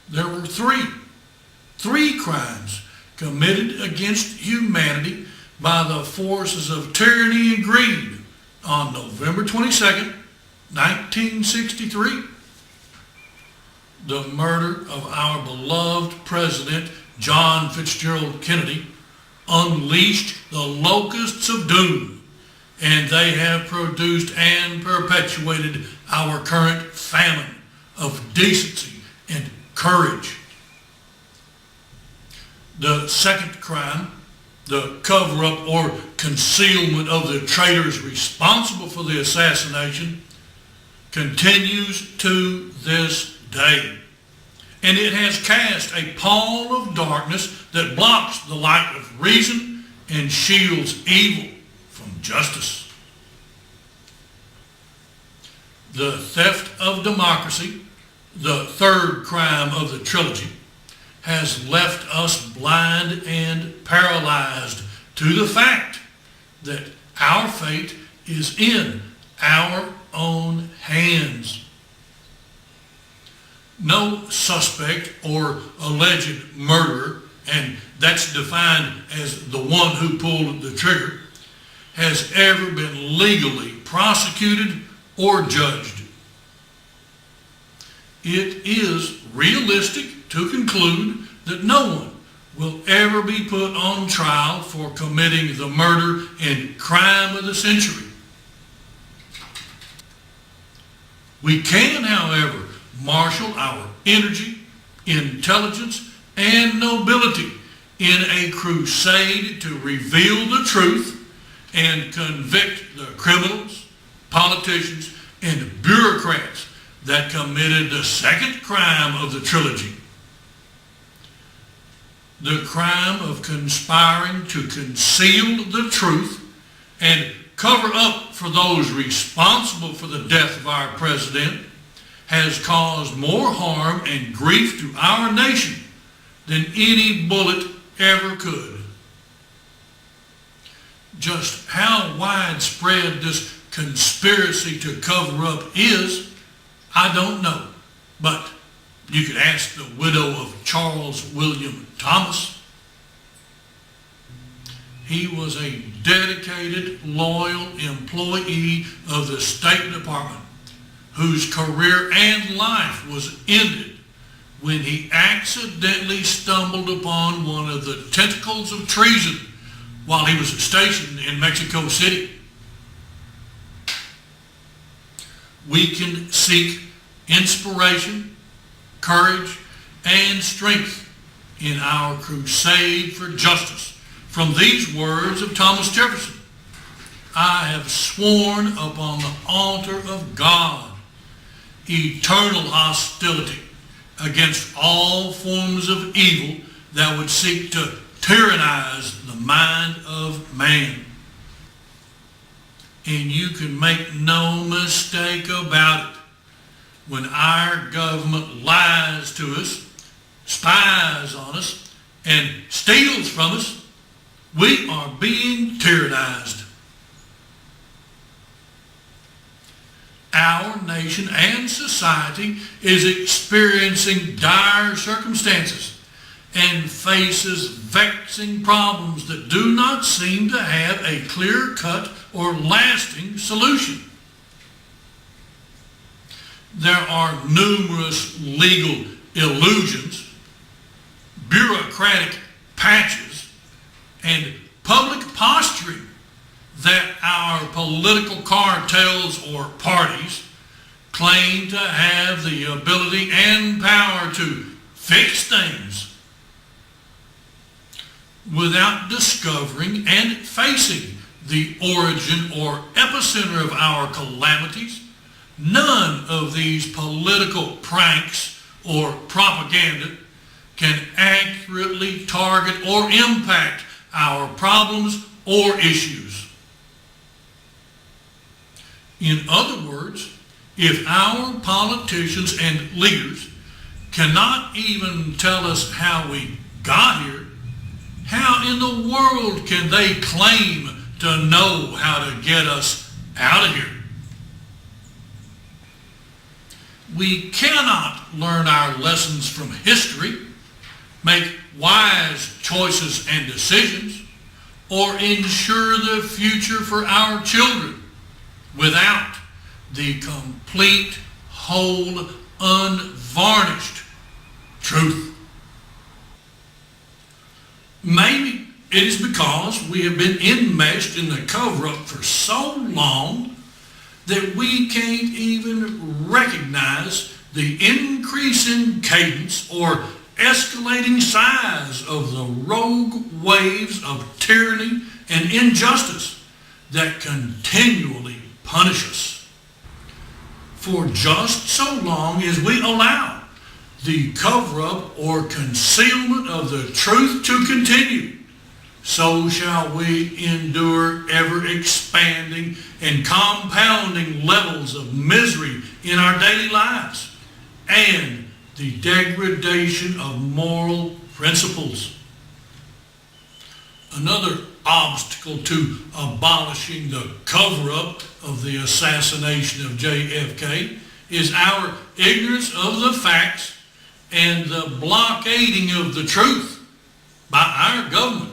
There were three crimes committed against humanity by the forces of tyranny and greed on November 22nd, 1963. The murder of our beloved President John Fitzgerald Kennedy unleashed the locusts of doom, and they have produced and perpetuated our current famine of decency and courage. The second crime, the cover-up or concealment of the traitors responsible for the assassination, continues to this day. And it has cast a pall of darkness that blocks the light of reason and shields evil from justice. The theft of democracy, the third crime of the trilogy, has left us blind and paralyzed to the fact that our fate is in our own hands. No suspect or alleged murderer, and that's defined as the one who pulled the trigger, has ever been legally prosecuted or judged. It is realistic to conclude that no one will ever be put on trial for committing the murder and crime of the century. We can, however, marshal our energy, intelligence, and nobility in a crusade to reveal the truth and convict the criminals, politicians, and bureaucrats that committed the second crime of the trilogy. The crime of conspiring to conceal the truth and cover up for those responsible for the death of our president has caused more harm and grief to our nation than any bullet ever could. Just how widespread this conspiracy to cover up is, I don't know, but you could ask the widow of Charles William Thomas. He was a dedicated, loyal employee of the State Department whose career and life was ended when he accidentally stumbled upon one of the tentacles of treason while he was stationed in Mexico City. We can seek inspiration, courage, and strength in our crusade for justice from these words of Thomas Jefferson. I have sworn upon the altar of God eternal hostility against all forms of evil that would seek to tyrannize the mind of man. And you can make no mistake about it. When our government lies to us, spies on us, and steals from us, we are being tyrannized. Our nation and society is experiencing dire circumstances and faces vexing problems that do not seem to have a clear-cut or lasting solution. There are numerous legal illusions, bureaucratic patches, and public posturing that our political cartels or parties claim to have the ability and power to fix things without discovering and facing the origin or epicenter of our calamities. None of these political pranks or propaganda can accurately target or impact our problems or issues. In other words, if our politicians and leaders cannot even tell us how we got here, how in the world can they claim to know how to get us out of here? We cannot learn our lessons from history, make wise choices and decisions, or ensure the future for our children without the complete, whole, unvarnished truth. Maybe it is because we have been enmeshed in the cover-up for so long that we can't even recognize the increasing cadence or escalating size of the rogue waves of tyranny and injustice that continually punish us. For just so long as we allow the cover-up or concealment of the truth to continue, so shall we endure ever-expanding and compounding levels of misery in our daily lives and the degradation of moral principles. Another obstacle to abolishing the cover-up of the assassination of JFK is our ignorance of the facts and the blockading of the truth by our government.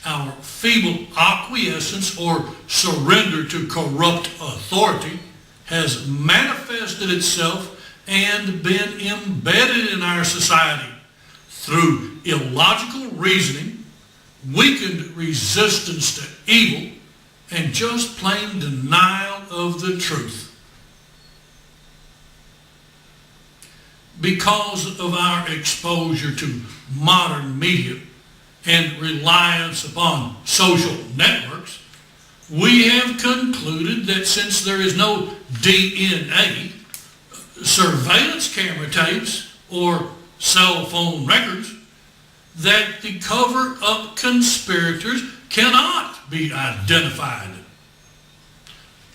Our feeble acquiescence or surrender to corrupt authority has manifested itself and been embedded in our society through illogical reasoning, weakened resistance to evil, and just plain denial of the truth. Because of our exposure to modern media and reliance upon social networks, we have concluded that since there is no DNA, surveillance camera tapes, or cell phone records, that the cover-up conspirators cannot be identified.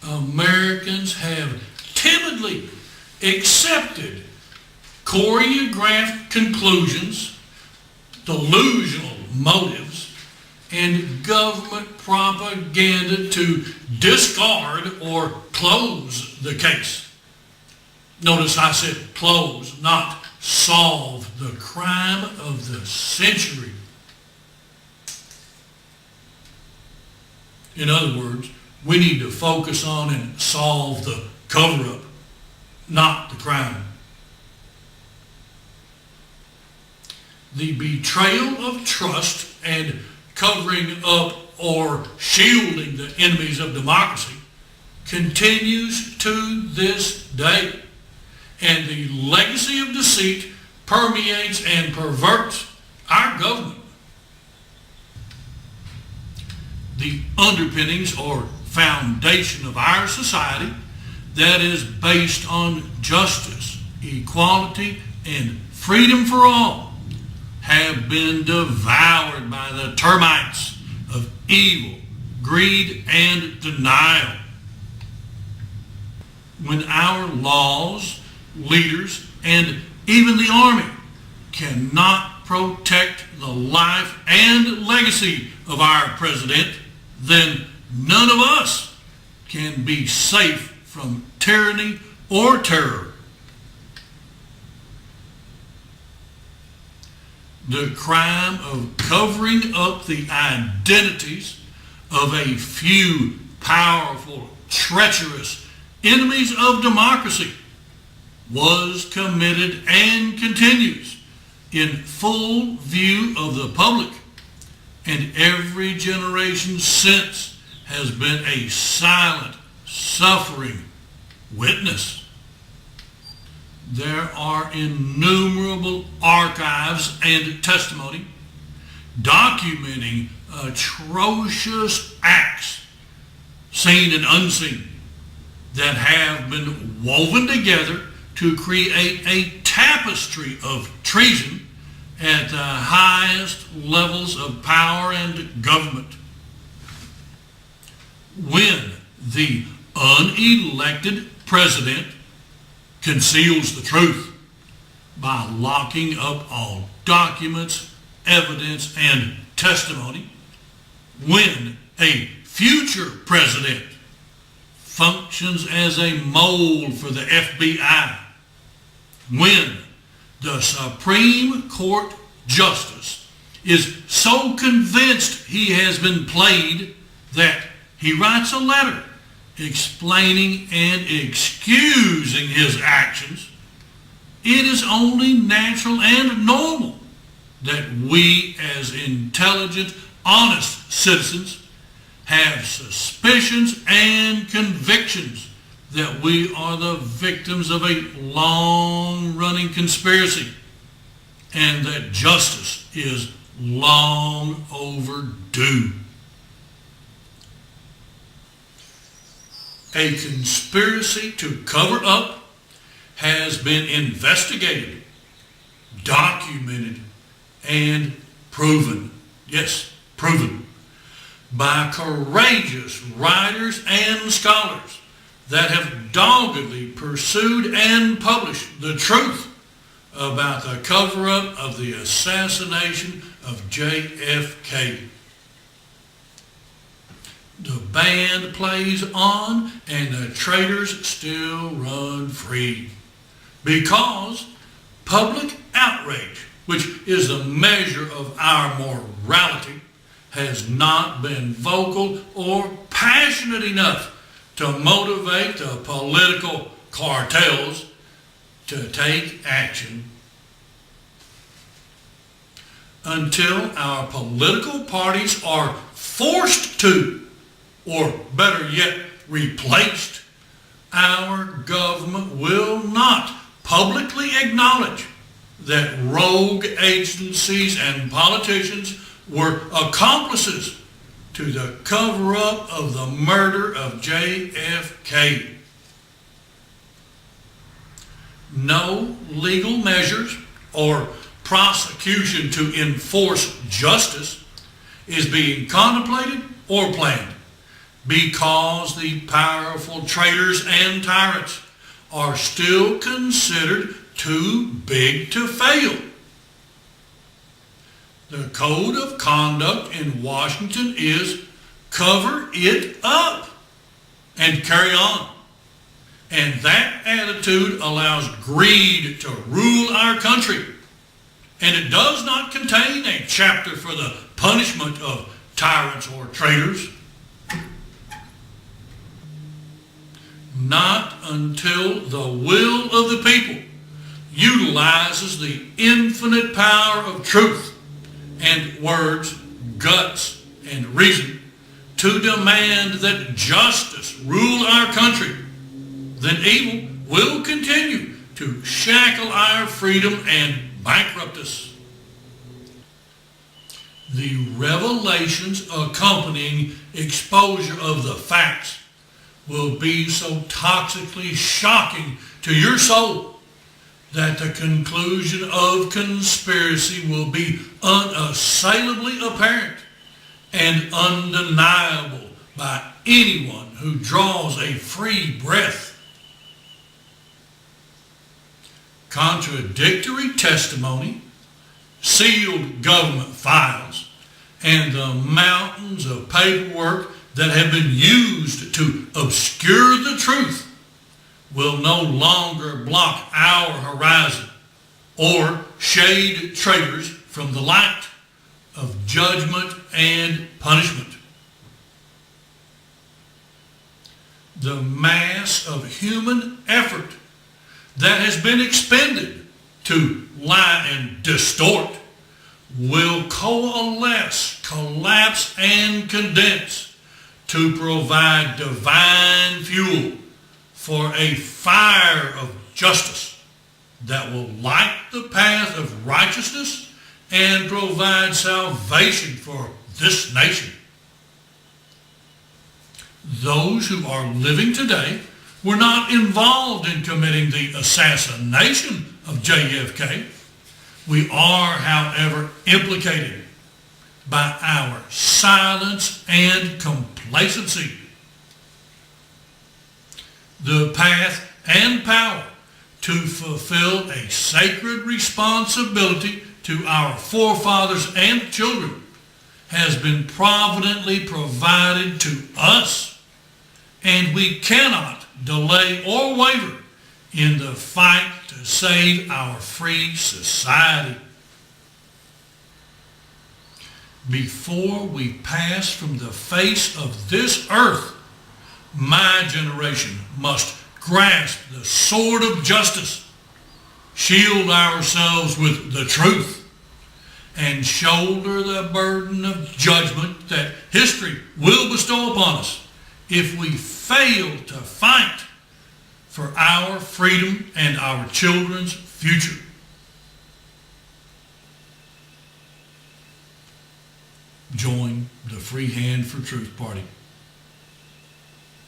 Americans have timidly accepted choreographed conclusions, delusional motives, and government propaganda to discard or close the case. Notice I said close, not solve the crime of the century. In other words, we need to focus on and solve the cover-up, not the crime. The betrayal of trust and covering up or shielding the enemies of democracy continues to this day, and the legacy of deceit permeates and perverts our government. The underpinnings or foundation of our society that is based on justice, equality, and freedom for all have been devoured by the termites of evil, greed, and denial. When our laws, leaders, and even the army cannot protect the life and legacy of our president, then none of us can be safe from tyranny or terror. The crime of covering up the identities of a few powerful, treacherous enemies of democracy was committed and continues in full view of the public, and every generation since has been a silent, suffering witness. There are innumerable archives and testimony documenting atrocious acts, seen and unseen, that have been woven together to create a tapestry of treason at the highest levels of power and government. When the unelected president conceals the truth by locking up all documents, evidence, and testimony, when a future president functions as a mold for the FBI. When the Supreme Court Justice is so convinced he has been played that he writes a letter explaining and excusing his actions, it is only natural and normal that we as intelligent, honest citizens have suspicions and convictions that we are the victims of a long-running conspiracy and that justice is long overdue. A conspiracy to cover up has been investigated, documented, and proven. Yes, proven by courageous writers and scholars that have doggedly pursued and published the truth about the cover-up of the assassination of JFK. The band plays on and the traitors still run free because public outrage, which is the measure of our morality, has not been vocal or passionate enough to motivate the political cartels to take action. Until our political parties are forced to, or better yet, replaced, our government will not publicly acknowledge that rogue agencies and politicians were accomplices to the cover-up of the murder of JFK. No legal measures or prosecution to enforce justice is being contemplated or planned because the powerful traitors and tyrants are still considered too big to fail. The code of conduct in Washington is cover it up and carry on. And that attitude allows greed to rule our country. And it does not contain a chapter for the punishment of tyrants or traitors. Not until the will of the people utilizes the infinite power of truth and words, guts, and reason to demand that justice rule our country, then evil will continue to shackle our freedom and bankrupt us. The revelations accompanying exposure of the facts will be so toxically shocking to your soul that the conclusion of conspiracy will be unassailably apparent and undeniable by anyone who draws a free breath. Contradictory testimony, sealed government files, and the mountains of paperwork that have been used to obscure the truth will no longer block our horizon or shade traitors from the light of judgment and punishment. The mass of human effort that has been expended to lie and distort will coalesce, collapse, and condense to provide divine fuel for a fire of justice that will light the path of righteousness and provide salvation for this nation. Those who are living today were not involved in committing the assassination of JFK. We are, however, implicated by our silence and complacency. The path and power to fulfill a sacred responsibility to our forefathers and children has been providently provided to us, and we cannot delay or waver in the fight to save our free society. Before we pass from the face of this earth, my generation must grasp the sword of justice, shield ourselves with the truth, and shoulder the burden of judgment that history will bestow upon us if we fail to fight for our freedom and our children's future. Join the Free Hand for Truth Party.